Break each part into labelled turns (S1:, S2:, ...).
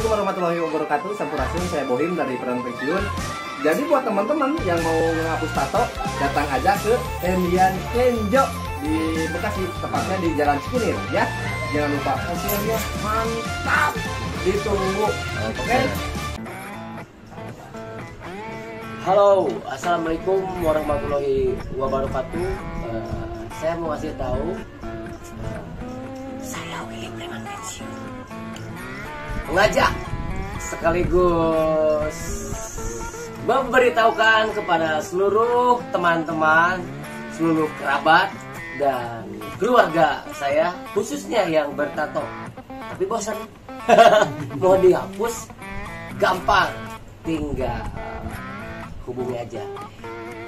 S1: Assalamualaikum warahmatullahi wabarakatuh. Sampurasun, saya Bohim dari Peran Pensiun. Jadi buat teman-teman yang mau menghapus tato, datang aja ke Hendian Kenzo di Bekasi, tepatnya di Jalan Cikunir ya. Jangan lupa hasilnya mantap. Ditunggu. Oke.
S2: Halo, assalamualaikum warahmatallahi wabarakatuh. Saya mau kasih tahu, saya Willy Preman Pensiun, mengajak sekaligus memberitahukan kepada seluruh teman-teman, seluruh kerabat dan keluarga saya, khususnya yang bertato tapi bosan mau dihapus, gampang, tinggal hubungi aja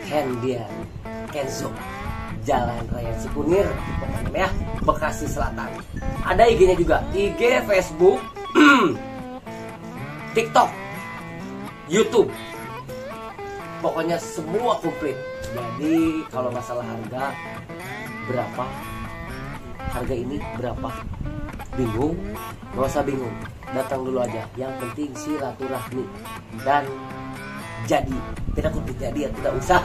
S2: Hendian Kenzo, Jalan Raya Cikunir, pokoknya ya, Bekasi Selatan. Ada IG-nya juga, IG, Facebook, TikTok, YouTube, pokoknya semua komplit. Jadi kalau masalah harga berapa, harga ini berapa, bingung, gak usah bingung, datang dulu aja. Yang penting silaturahmi dan jadi, tidak kudu jadi ya, tidak usah.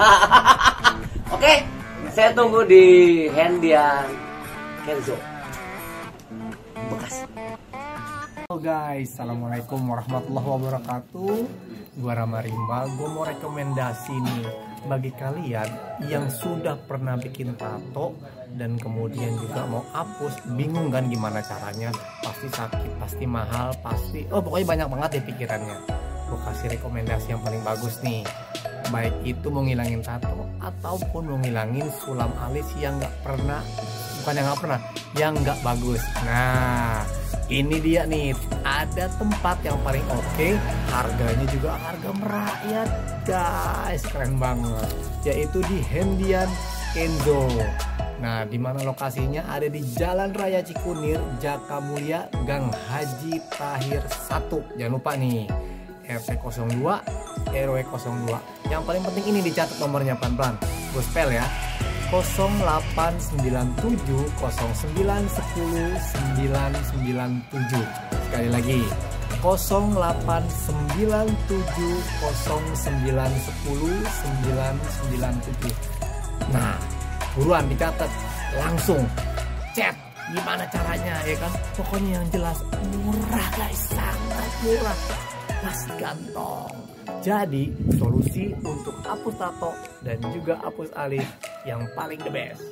S2: Oke, saya tunggu di Hendian Kenzo, Bekasi.
S3: Halo guys, assalamualaikum warahmatullahi wabarakatuh. Gua Rama Rimba, gue mau rekomendasi nih bagi kalian yang sudah pernah bikin tato dan kemudian juga mau hapus, bingung kan gimana caranya, pasti sakit, pasti mahal, pasti pokoknya banyak banget deh pikirannya. Gue kasih rekomendasi yang paling bagus nih, baik itu mau ngilangin tato ataupun mau ngilangin sulam alis yang yang nggak bagus. Nah, ini dia nih, ada tempat yang paling oke, harganya juga harga merakyat guys, keren banget, yaitu di Hendian Kenzo. Nah, di mana lokasinya? Ada di Jalan Raya Cikunir, Jakamulya, Gang Haji Tahir 1. Jangan lupa nih, RT 02 RW 02. Yang paling penting ini dicatat nomornya pelan-pelan, gue spell ya, 0897 0910 997. Sekali lagi, 0897 0910 997. Nah, buruan dicatat, langsung chat gimana caranya ya kan. Pokoknya yang jelas murah guys, sangat murah, masih gantong. Jadi solusi untuk hapus tato dan juga hapus alis yang paling the best.